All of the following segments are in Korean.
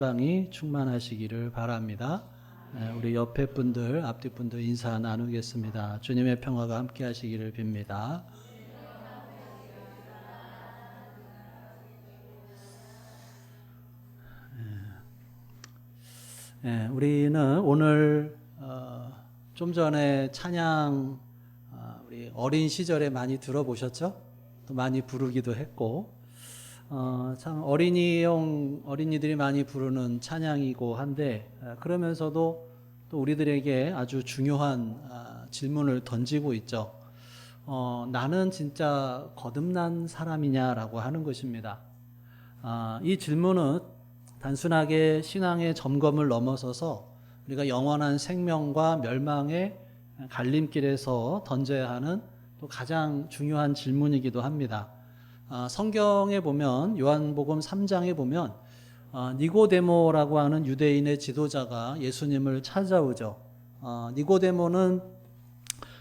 빵이 충만하시기를 바랍니다. 우리 옆에 분들, 앞뒤 분들 인사 나누겠습니다. 주님의 평화가 함께 하시기를 빕니다. 우리는 오늘 좀 전에 찬양 우리 어린 시절에 많이 들어보셨죠? 또 많이 부르기도 했고 참 어린이들이 많이 부르는 찬양이고 한데 그러면서도 또 우리들에게 아주 중요한 질문을 던지고 있죠. 나는 진짜 거듭난 사람이냐라고 하는 것입니다. 이 질문은 단순하게 신앙의 점검을 넘어서서 우리가 영원한 생명과 멸망의 갈림길에서 던져야 하는 또 가장 중요한 질문이기도 합니다. 성경에 보면 요한복음 3장에 보면 니고데모라고 하는 유대인의 지도자가 예수님을 찾아오죠. 니고데모는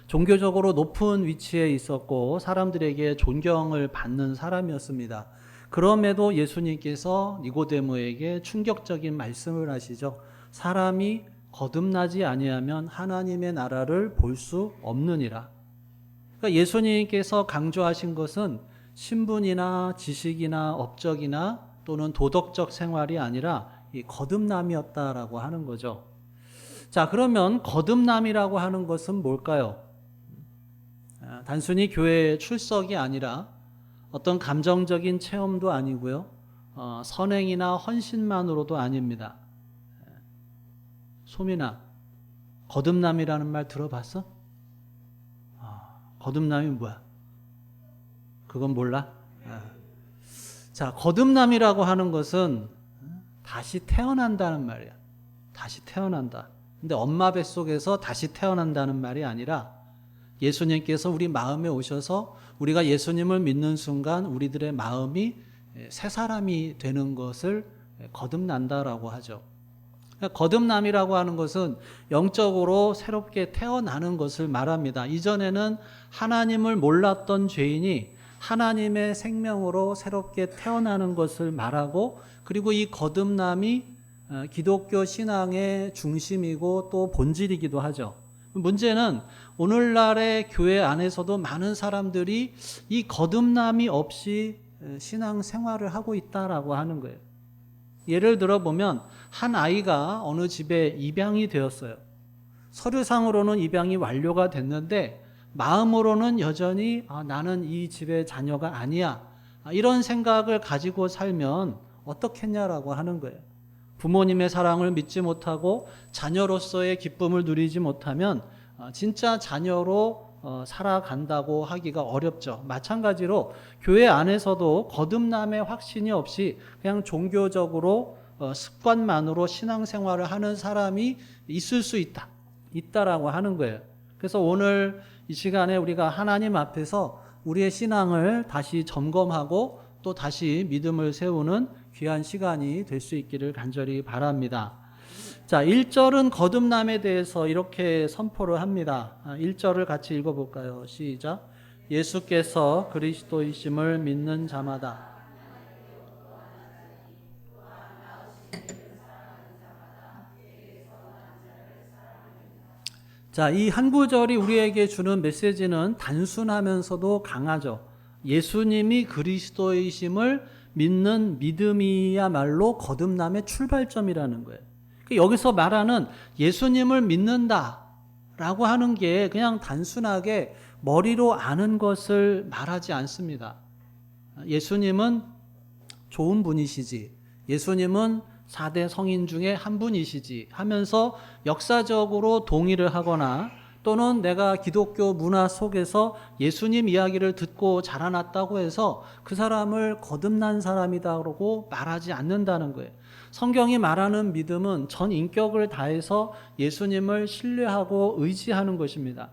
종교적으로 높은 위치에 있었고 사람들에게 존경을 받는 사람이었습니다. 그럼에도 예수님께서 니고데모에게 충격적인 말씀을 하시죠. 사람이 거듭나지 아니하면 하나님의 나라를 볼 수 없느니라. 그러니까 예수님께서 강조하신 것은 신분이나 지식이나 업적이나 또는 도덕적 생활이 아니라 이 거듭남이었다라고 하는 거죠. 자, 그러면 거듭남이라고 하는 것은 뭘까요? 단순히 교회 출석이 아니라 어떤 감정적인 체험도 아니고요. 선행이나 헌신만으로도 아닙니다. 소민아, 거듭남이라는 말 들어봤어? 거듭남이 뭐야? 그건 몰라? 자, 거듭남이라고 하는 것은 다시 태어난다는 말이야. 다시 태어난다. 근데 엄마 뱃속에서 다시 태어난다는 말이 아니라 예수님께서 우리 마음에 오셔서 우리가 예수님을 믿는 순간 우리들의 마음이 새 사람이 되는 것을 거듭난다라고 하죠. 거듭남이라고 하는 것은 영적으로 새롭게 태어나는 것을 말합니다. 이전에는 하나님을 몰랐던 죄인이 하나님의 생명으로 새롭게 태어나는 것을 말하고 그리고 이 거듭남이 기독교 신앙의 중심이고 또 본질이기도 하죠. 문제는 오늘날의 교회 안에서도 많은 사람들이 이 거듭남이 없이 신앙 생활을 하고 있다라고 하는 거예요. 예를 들어 보면 한 아이가 어느 집에 입양이 되었어요. 서류상으로는 입양이 완료가 됐는데 마음으로는 여전히 나는 이 집의 자녀가 아니야. 이런 생각을 가지고 살면 어떻겠냐라고 하는 거예요. 부모님의 사랑을 믿지 못하고 자녀로서의 기쁨을 누리지 못하면 진짜 자녀로 살아간다고 하기가 어렵죠. 마찬가지로 교회 안에서도 거듭남의 확신이 없이 그냥 종교적으로 습관만으로 신앙생활을 하는 사람이 있을 수 있다라고 하는 거예요. 그래서 오늘 이 시간에 우리가 하나님 앞에서 우리의 신앙을 다시 점검하고 또 다시 믿음을 세우는 귀한 시간이 될 수 있기를 간절히 바랍니다. 자, 1절은 거듭남에 대해서 이렇게 선포를 합니다. 1절을 같이 읽어볼까요? 시작. 예수께서 그리스도이심을 믿는 자마다 자, 이 한 구절이 우리에게 주는 메시지는 단순하면서도 강하죠. 예수님이 그리스도이심을 믿는 믿음이야말로 거듭남의 출발점이라는 거예요. 여기서 말하는 예수님을 믿는다라고 하는 게 그냥 단순하게 머리로 아는 것을 말하지 않습니다. 예수님은 좋은 분이시지, 예수님은 4대 성인 중에 한 분이시지 하면서 역사적으로 동의를 하거나 또는 내가 기독교 문화 속에서 예수님 이야기를 듣고 자라났다고 해서 그 사람을 거듭난 사람이다라고 말하지 않는다는 거예요. 성경이 말하는 믿음은 전 인격을 다해서 예수님을 신뢰하고 의지하는 것입니다.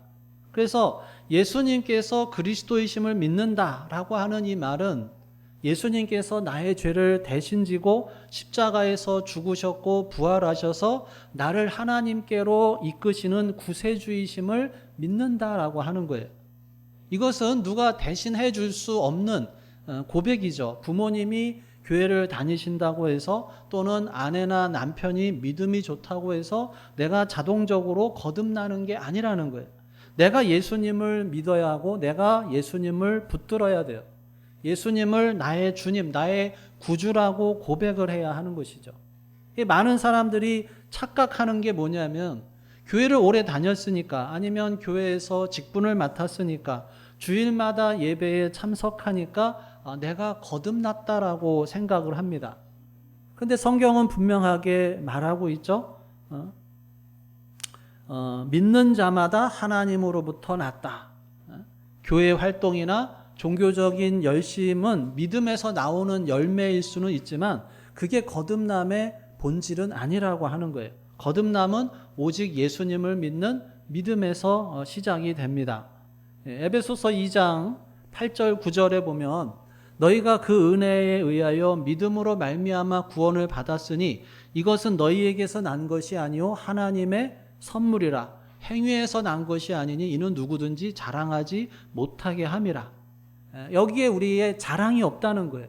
그래서 예수님께서 그리스도이심을 믿는다라고 하는 이 말은 예수님께서 나의 죄를 대신 지고 십자가에서 죽으셨고 부활하셔서 나를 하나님께로 이끄시는 구세주이심을 믿는다라고 하는 거예요. 이것은 누가 대신해 줄 수 없는 고백이죠. 부모님이 교회를 다니신다고 해서 또는 아내나 남편이 믿음이 좋다고 해서 내가 자동적으로 거듭나는 게 아니라는 거예요. 내가 예수님을 믿어야 하고 내가 예수님을 붙들어야 돼요. 예수님을 나의 주님, 나의 구주라고 고백을 해야 하는 것이죠. 많은 사람들이 착각하는 게 뭐냐면 교회를 오래 다녔으니까 아니면 교회에서 직분을 맡았으니까 주일마다 예배에 참석하니까 내가 거듭났다라고 생각을 합니다. 그런데 성경은 분명하게 말하고 있죠. 믿는 자마다 하나님으로부터 났다. 교회 활동이나 종교적인 열심은 믿음에서 나오는 열매일 수는 있지만 그게 거듭남의 본질은 아니라고 하는 거예요. 거듭남은 오직 예수님을 믿는 믿음에서 시작이 됩니다. 에베소서 2장 8절 9절에 보면 너희가 그 은혜에 의하여 믿음으로 말미암아 구원을 받았으니 이것은 너희에게서 난 것이 아니요 하나님의 선물이라. 행위에서 난 것이 아니니 이는 누구든지 자랑하지 못하게 함이라. 여기에 우리의 자랑이 없다는 거예요.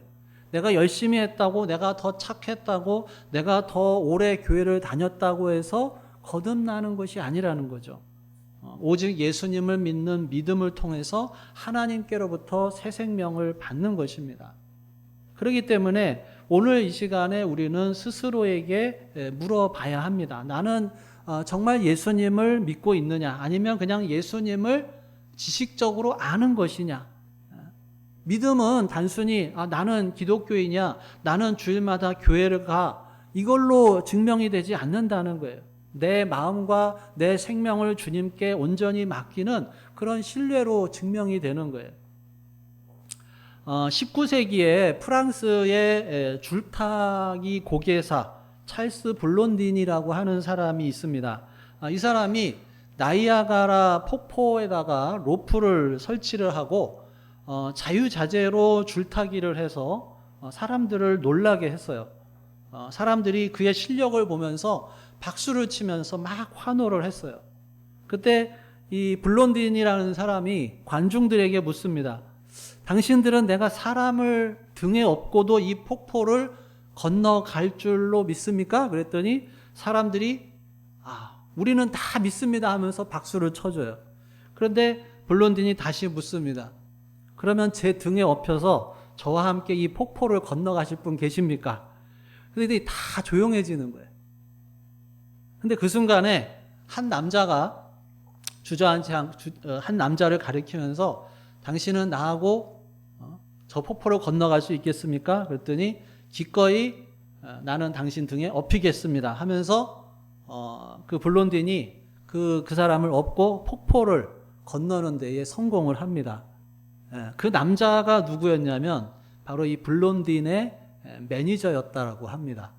내가 열심히 했다고, 내가 더 착했다고, 내가 더 오래 교회를 다녔다고 해서 거듭나는 것이 아니라는 거죠. 오직 예수님을 믿는 믿음을 통해서 하나님께로부터 새 생명을 받는 것입니다. 그렇기 때문에 오늘 이 시간에 우리는 스스로에게 물어봐야 합니다. 나는 정말 예수님을 믿고 있느냐? 아니면 그냥 예수님을 지식적으로 아는 것이냐? 믿음은 단순히 나는 기독교이냐, 나는 주일마다 교회를 가, 이걸로 증명이 되지 않는다는 거예요. 내 마음과 내 생명을 주님께 온전히 맡기는 그런 신뢰로 증명이 되는 거예요. 19세기에 프랑스의 줄타기 고개사 찰스 블론딘이라고 하는 사람이 있습니다. 이 사람이 나이아가라 폭포에다가 로프를 설치를 하고 자유자재로 줄타기를 해서 사람들을 놀라게 했어요. 사람들이 그의 실력을 보면서 박수를 치면서 막 환호를 했어요. 그때 이 블론딘이라는 사람이 관중들에게 묻습니다. 당신들은 내가 사람을 등에 업고도 이 폭포를 건너갈 줄로 믿습니까? 그랬더니 사람들이 우리는 다 믿습니다 하면서 박수를 쳐줘요. 그런데 블론딘이 다시 묻습니다. 그러면 제 등에 업혀서 저와 함께 이 폭포를 건너가실 분 계십니까? 그런데 다 조용해지는 거예요. 근데 그 순간에 한 남자가 주저앉지 한 남자를 가리키면서 당신은 나하고 저 폭포를 건너갈 수 있겠습니까? 그랬더니 기꺼이 나는 당신 등에 업히겠습니다 하면서 그 블론딘이 그 사람을 업고 폭포를 건너는 데에 성공을 합니다. 그 남자가 누구였냐면 바로 이 블론딘의 매니저였다라고 합니다.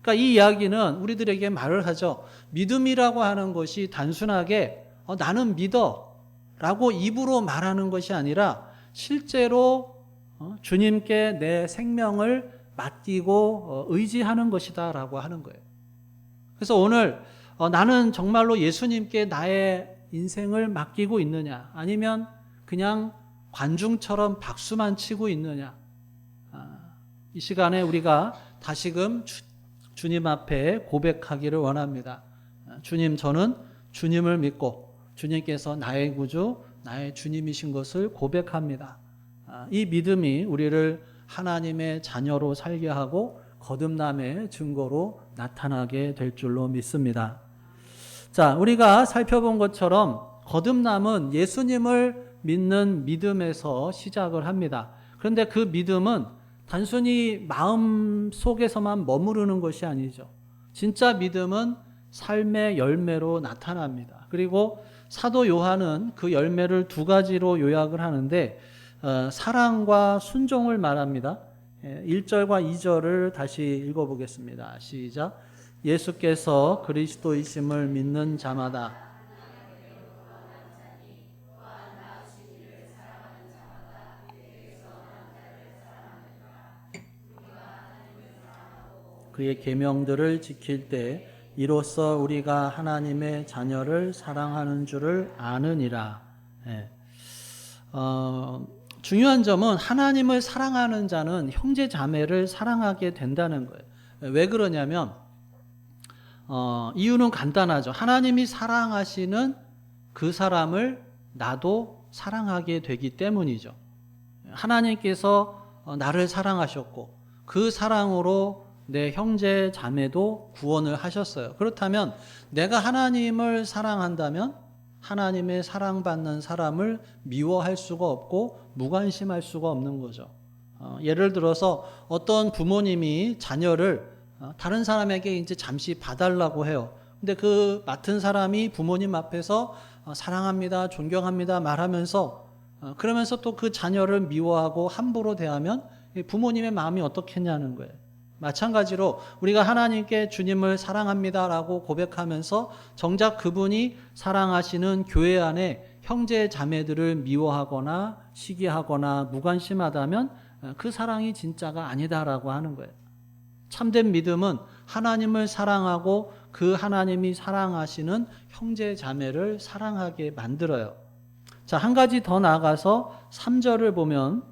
그러니까 이 이야기는 우리들에게 말을 하죠. 믿음이라고 하는 것이 단순하게 나는 믿어 라고 입으로 말하는 것이 아니라 실제로 주님께 내 생명을 맡기고 의지하는 것이다 라고 하는 거예요. 그래서 오늘 나는 정말로 예수님께 나의 인생을 맡기고 있느냐, 아니면 그냥 관중처럼 박수만 치고 있느냐. 이 시간에 우리가 다시금 주님 앞에 고백하기를 원합니다. 주님, 저는 주님을 믿고 주님께서 나의 구주, 나의 주님이신 것을 고백합니다. 이 믿음이 우리를 하나님의 자녀로 살게 하고 거듭남의 증거로 나타나게 될 줄로 믿습니다. 자, 우리가 살펴본 것처럼 거듭남은 예수님을 믿는 믿음에서 시작을 합니다. 그런데 그 믿음은 단순히 마음 속에서만 머무르는 것이 아니죠. 진짜 믿음은 삶의 열매로 나타납니다. 그리고 사도 요한은 그 열매를 두 가지로 요약을 하는데 사랑과 순종을 말합니다. 1절과 2절을 다시 읽어보겠습니다. 시작. 예수께서 그리스도이심을 믿는 자마다 그의 계명들을 지킬 때 이로써 우리가 하나님의 자녀를 사랑하는 줄을 아느니라. 중요한 점은 하나님을 사랑하는 자는 형제 자매를 사랑하게 된다는 거예요. 왜 그러냐면 이유는 간단하죠. 하나님이 사랑하시는 그 사람을 나도 사랑하게 되기 때문이죠. 하나님께서 나를 사랑하셨고 그 사랑으로 내 형제 자매도 구원을 하셨어요. 그렇다면 내가 하나님을 사랑한다면 하나님의 사랑받는 사람을 미워할 수가 없고 무관심할 수가 없는 거죠. 예를 들어서 어떤 부모님이 자녀를 다른 사람에게 이제 잠시 봐달라고 해요. 근데 그 맡은 사람이 부모님 앞에서 사랑합니다, 존경합니다 말하면서 그러면서 또 그 자녀를 미워하고 함부로 대하면 부모님의 마음이 어떻겠냐는 거예요. 마찬가지로 우리가 하나님께 주님을 사랑합니다라고 고백하면서 정작 그분이 사랑하시는 교회 안에 형제 자매들을 미워하거나 시기하거나 무관심하다면 그 사랑이 진짜가 아니다라고 하는 거예요. 참된 믿음은 하나님을 사랑하고 그 하나님이 사랑하시는 형제 자매를 사랑하게 만들어요. 자, 한 가지 더 나아가서 3절을 보면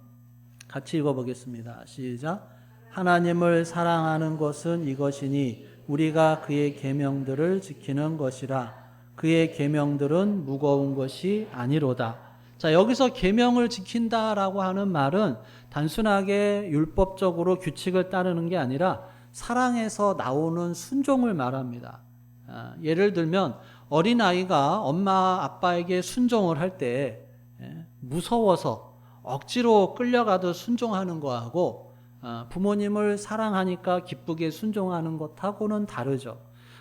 같이 읽어보겠습니다. 시작. 하나님을 사랑하는 것은 이것이니 우리가 그의 계명들을 지키는 것이라. 그의 계명들은 무거운 것이 아니로다. 자, 여기서 계명을 지킨다라고 하는 말은 단순하게 율법적으로 규칙을 따르는 게 아니라 사랑에서 나오는 순종을 말합니다. 예를 들면 어린아이가 엄마 아빠에게 순종을 할 때 무서워서 억지로 끌려가도 순종하는 거하고 부모님을 사랑하니까 기쁘게 순종하는 것하고는 다르죠.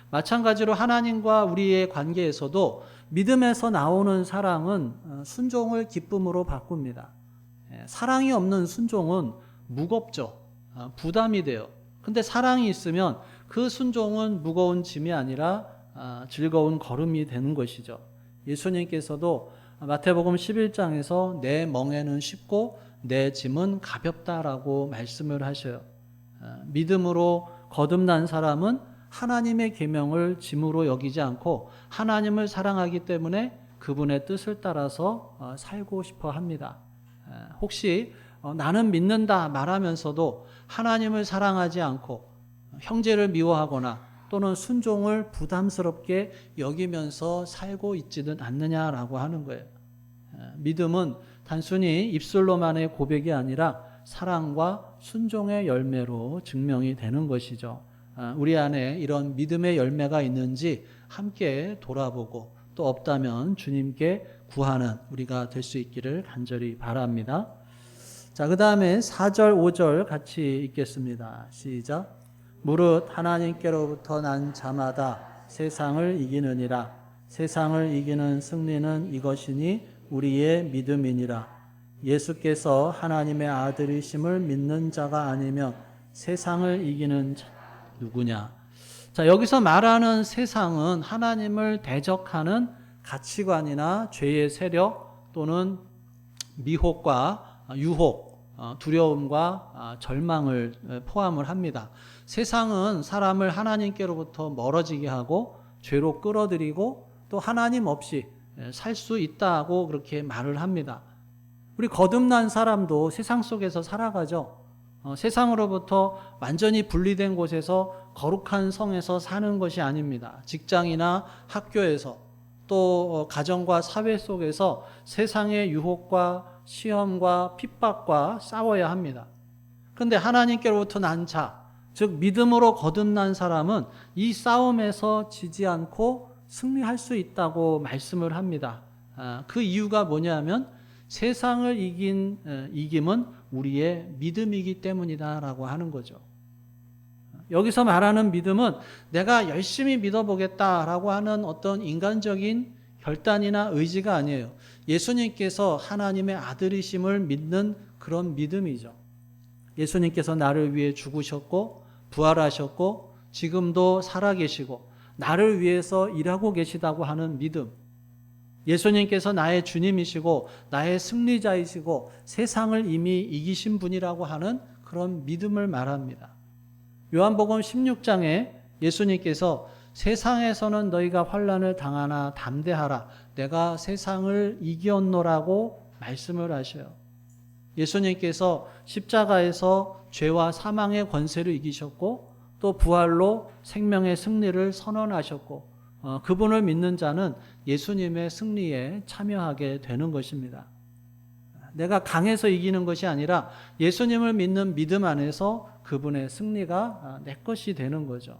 마찬가지로 하나님과 우리의 관계에서도 믿음에서 나오는 사랑은 순종을 기쁨으로 바꿉니다. 사랑이 없는 순종은 무겁죠. 부담이 돼요. 근데 사랑이 있으면 그 순종은 무거운 짐이 아니라 즐거운 걸음이 되는 것이죠. 예수님께서도 마태복음 11장에서 내 멍에는 쉽고 내 짐은 가볍다라고 말씀을 하셔요. 믿음으로 거듭난 사람은 하나님의 계명을 짐으로 여기지 않고 하나님을 사랑하기 때문에 그분의 뜻을 따라서 살고 싶어 합니다. 혹시 나는 믿는다 말하면서도 하나님을 사랑하지 않고 형제를 미워하거나 또는 순종을 부담스럽게 여기면서 살고 있지는 않느냐라고 하는 거예요. 믿음은 단순히 입술로만의 고백이 아니라 사랑과 순종의 열매로 증명이 되는 것이죠. 우리 안에 이런 믿음의 열매가 있는지 함께 돌아보고 또 없다면 주님께 구하는 우리가 될 수 있기를 간절히 바랍니다. 자, 그 다음에 4절, 5절 같이 읽겠습니다. 시작. 무릇 하나님께로부터 난 자마다 세상을 이기느니라. 세상을 이기는 승리는 이것이니 우리의 믿음이니라. 예수께서 하나님의 아들이심을 믿는 자가 아니면 세상을 이기는 자 누구냐? 자, 여기서 말하는 세상은 하나님을 대적하는 가치관이나 죄의 세력 또는 미혹과 유혹, 두려움과 절망을 포함을 합니다. 세상은 사람을 하나님께로부터 멀어지게 하고 죄로 끌어들이고 또 하나님 없이 살 수 있다고 그렇게 말을 합니다. 우리 거듭난 사람도 세상 속에서 살아가죠. 세상으로부터 완전히 분리된 곳에서 거룩한 성에서 사는 것이 아닙니다. 직장이나 학교에서 또 가정과 사회 속에서 세상의 유혹과 시험과 핍박과 싸워야 합니다. 그런데 하나님께로부터 난 자, 즉 믿음으로 거듭난 사람은 이 싸움에서 지지 않고 승리할 수 있다고 말씀을 합니다. 그 이유가 뭐냐면 세상을 이김은 우리의 믿음이기 때문이다라고 하는 거죠. 여기서 말하는 믿음은 내가 열심히 믿어보겠다라고 하는 어떤 인간적인 결단이나 의지가 아니에요. 예수님께서 하나님의 아들이심을 믿는 그런 믿음이죠. 예수님께서 나를 위해 죽으셨고 부활하셨고 지금도 살아계시고 나를 위해서 일하고 계시다고 하는 믿음. 예수님께서 나의 주님이시고 나의 승리자이시고 세상을 이미 이기신 분이라고 하는 그런 믿음을 말합니다. 요한복음 16장에 예수님께서 세상에서는 너희가 환난을 당하나 담대하라. 내가 세상을 이겼노라고 말씀을 하셔요. 예수님께서 십자가에서 죄와 사망의 권세를 이기셨고 또 부활로 생명의 승리를 선언하셨고 그분을 믿는 자는 예수님의 승리에 참여하게 되는 것입니다. 내가 강해서 이기는 것이 아니라 예수님을 믿는 믿음 안에서 그분의 승리가 내 것이 되는 거죠.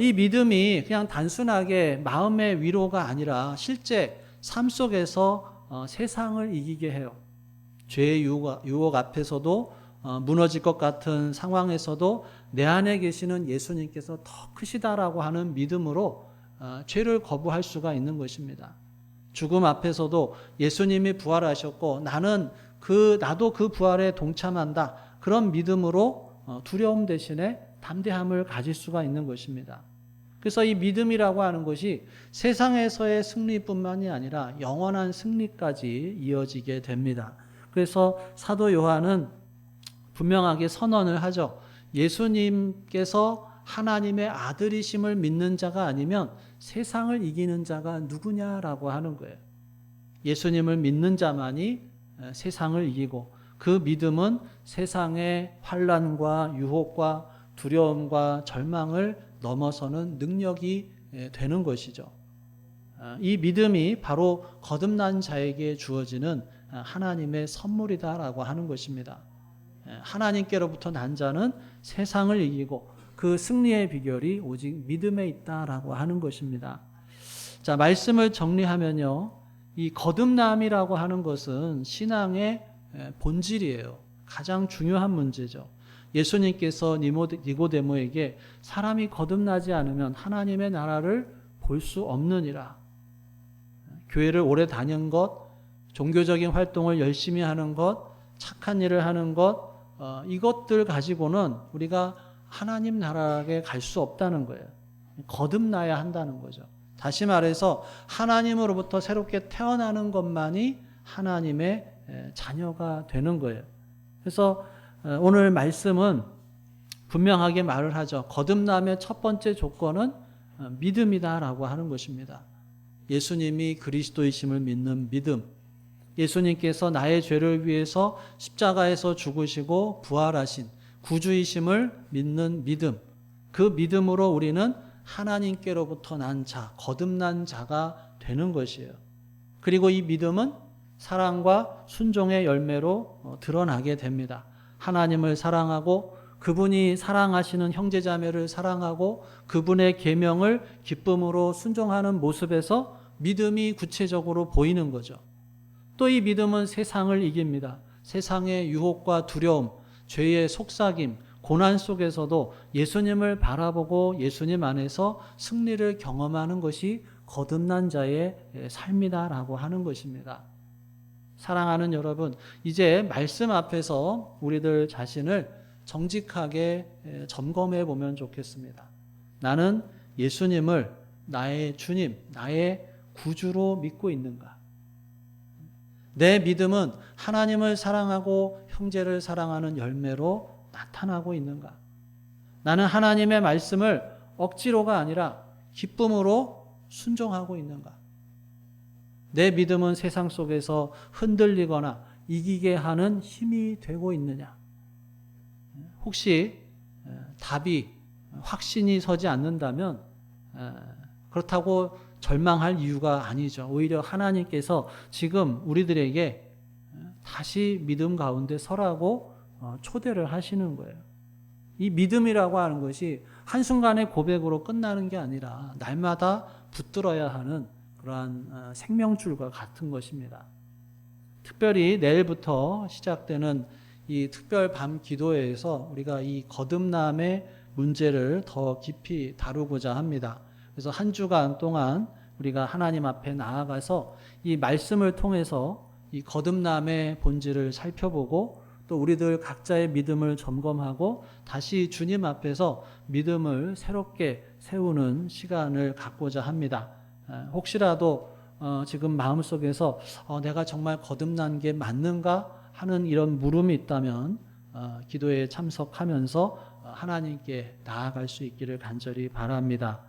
이 믿음이 그냥 단순하게 마음의 위로가 아니라 실제 삶 속에서 세상을 이기게 해요. 죄의 유혹 앞에서도 무너질 것 같은 상황에서도 내 안에 계시는 예수님께서 더 크시다라고 하는 믿음으로 죄를 거부할 수가 있는 것입니다. 죽음 앞에서도 예수님이 부활하셨고 나도 그 부활에 동참한다. 그런 믿음으로 두려움 대신에 담대함을 가질 수가 있는 것입니다. 그래서 이 믿음이라고 하는 것이 세상에서의 승리뿐만이 아니라 영원한 승리까지 이어지게 됩니다. 그래서 사도 요한은 분명하게 선언을 하죠. 예수님께서 하나님의 아들이심을 믿는 자가 아니면 세상을 이기는 자가 누구냐라고 하는 거예요. 예수님을 믿는 자만이 세상을 이기고 그 믿음은 세상의 환난과 유혹과 두려움과 절망을 넘어서는 능력이 되는 것이죠. 이 믿음이 바로 거듭난 자에게 주어지는 하나님의 선물이다라고 하는 것입니다. 하나님께로부터 난 자는 세상을 이기고 그 승리의 비결이 오직 믿음에 있다라고 하는 것입니다. 자, 말씀을 정리하면요. 이 거듭남이라고 하는 것은 신앙의 본질이에요. 가장 중요한 문제죠. 예수님께서 니고데모에게 사람이 거듭나지 않으면 하나님의 나라를 볼 수 없느니라. 교회를 오래 다닌 것, 종교적인 활동을 열심히 하는 것, 착한 일을 하는 것, 이것들 가지고는 우리가 하나님 나라에 갈 수 없다는 거예요. 거듭나야 한다는 거죠. 다시 말해서 하나님으로부터 새롭게 태어나는 것만이 하나님의 자녀가 되는 거예요. 그래서 오늘 말씀은 분명하게 말을 하죠. 거듭남의 첫 번째 조건은 믿음이다라고 하는 것입니다. 예수님이 그리스도이심을 믿는 믿음. 예수님께서 나의 죄를 위해서 십자가에서 죽으시고 부활하신 구주이심을 믿는 믿음. 그 믿음으로 우리는 하나님께로부터 난 자, 거듭난 자가 되는 것이에요. 그리고 이 믿음은 사랑과 순종의 열매로 드러나게 됩니다. 하나님을 사랑하고 그분이 사랑하시는 형제자매를 사랑하고 그분의 계명을 기쁨으로 순종하는 모습에서 믿음이 구체적으로 보이는 거죠. 또 이 믿음은 세상을 이깁니다. 세상의 유혹과 두려움, 죄의 속삭임, 고난 속에서도 예수님을 바라보고 예수님 안에서 승리를 경험하는 것이 거듭난 자의 삶이다라고 하는 것입니다. 사랑하는 여러분, 이제 말씀 앞에서 우리들 자신을 정직하게 점검해 보면 좋겠습니다. 나는 예수님을 나의 주님, 나의 구주로 믿고 있는가? 내 믿음은 하나님을 사랑하고 형제를 사랑하는 열매로 나타나고 있는가? 나는 하나님의 말씀을 억지로가 아니라 기쁨으로 순종하고 있는가? 내 믿음은 세상 속에서 흔들리거나 이기게 하는 힘이 되고 있느냐? 혹시 답이 확신이 서지 않는다면 그렇다고 절망할 이유가 아니죠. 오히려 하나님께서 지금 우리들에게 다시 믿음 가운데 서라고 초대를 하시는 거예요. 이 믿음이라고 하는 것이 한순간의 고백으로 끝나는 게 아니라 날마다 붙들어야 하는 그러한 생명줄과 같은 것입니다. 특별히 내일부터 시작되는 이 특별 밤 기도회에서 우리가 이 거듭남의 문제를 더 깊이 다루고자 합니다. 그래서 한 주간 동안 우리가 하나님 앞에 나아가서 이 말씀을 통해서 이 거듭남의 본질을 살펴보고 또 우리들 각자의 믿음을 점검하고 다시 주님 앞에서 믿음을 새롭게 세우는 시간을 갖고자 합니다. 혹시라도 지금 마음속에서 내가 정말 거듭난 게 맞는가 하는 이런 물음이 있다면 기도에 참석하면서 하나님께 나아갈 수 있기를 간절히 바랍니다.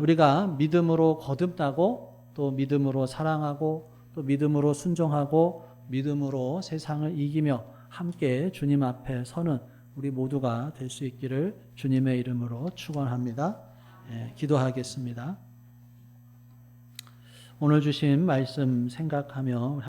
우리가 믿음으로 거듭나고 또 믿음으로 사랑하고 또 믿음으로 순종하고 믿음으로 세상을 이기며 함께 주님 앞에 서는 우리 모두가 될 수 있기를 주님의 이름으로 축원합니다. 기도하겠습니다. 오늘 주신 말씀 생각하며